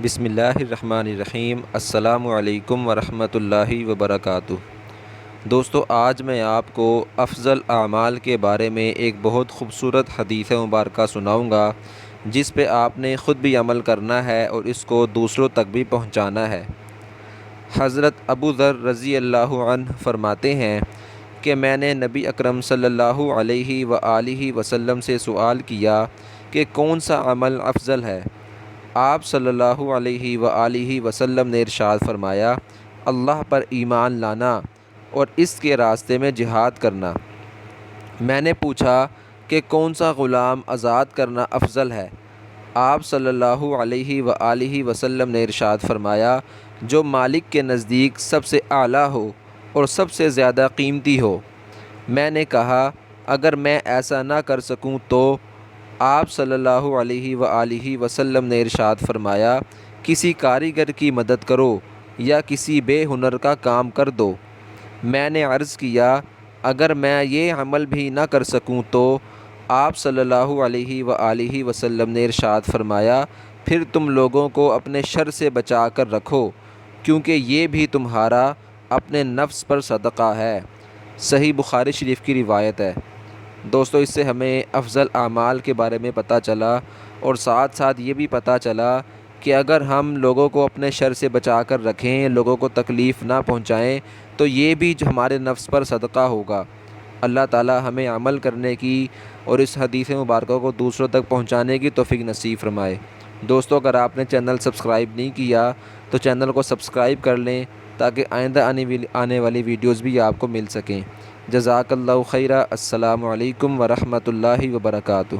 بسم اللہ الرحمن الرحیم۔ السلام علیکم ورحمۃ اللہ وبرکاتہ۔ دوستو، آج میں آپ کو افضل اعمال کے بارے میں ایک بہت خوبصورت حدیث مبارکہ سناؤں گا، جس پہ آپ نے خود بھی عمل کرنا ہے اور اس کو دوسروں تک بھی پہنچانا ہے۔ حضرت ابو ذر رضی اللہ عنہ فرماتے ہیں کہ میں نے نبی اکرم صلی اللہ علیہ وآلہ وسلم سے سوال کیا کہ کون سا عمل افضل ہے؟ آپ صلی اللہ علیہ وآلہ وسلم نے ارشاد فرمایا، اللہ پر ایمان لانا اور اس کے راستے میں جہاد کرنا۔ میں نے پوچھا کہ کون سا غلام آزاد کرنا افضل ہے؟ آپ صلی اللہ علیہ وآلہ وسلم نے ارشاد فرمایا، جو مالک کے نزدیک سب سے اعلیٰ ہو اور سب سے زیادہ قیمتی ہو۔ میں نے کہا، اگر میں ایسا نہ کر سکوں تو؟ آپ صلی اللہ علیہ وآلہ وسلم نے ارشاد فرمایا، کسی کاریگر کی مدد کرو یا کسی بے ہنر کا کام کر دو۔ میں نے عرض کیا، اگر میں یہ عمل بھی نہ کر سکوں تو؟ آپ صلی اللہ علیہ وآلہ وسلم نے ارشاد فرمایا، پھر تم لوگوں کو اپنے شر سے بچا کر رکھو، کیونکہ یہ بھی تمہارا اپنے نفس پر صدقہ ہے۔ صحیح بخاری شریف کی روایت ہے۔ دوستو، اس سے ہمیں افضل اعمال کے بارے میں پتہ چلا اور ساتھ ساتھ یہ بھی پتہ چلا کہ اگر ہم لوگوں کو اپنے شر سے بچا کر رکھیں، لوگوں کو تکلیف نہ پہنچائیں، تو یہ بھی ہمارے نفس پر صدقہ ہوگا۔ اللہ تعالی ہمیں عمل کرنے کی اور اس حدیث مبارکہ کو دوسروں تک پہنچانے کی توفیق نصیب فرمائے۔ دوستو، اگر آپ نے چینل سبسکرائب نہیں کیا تو چینل کو سبسکرائب کر لیں تاکہ آئندہ آنے والی ویڈیوز بھی آپ کو مل سکیں۔ جزاک اللہ خیرہ۔ السلام علیکم ورحمۃ اللہ وبرکاتہ۔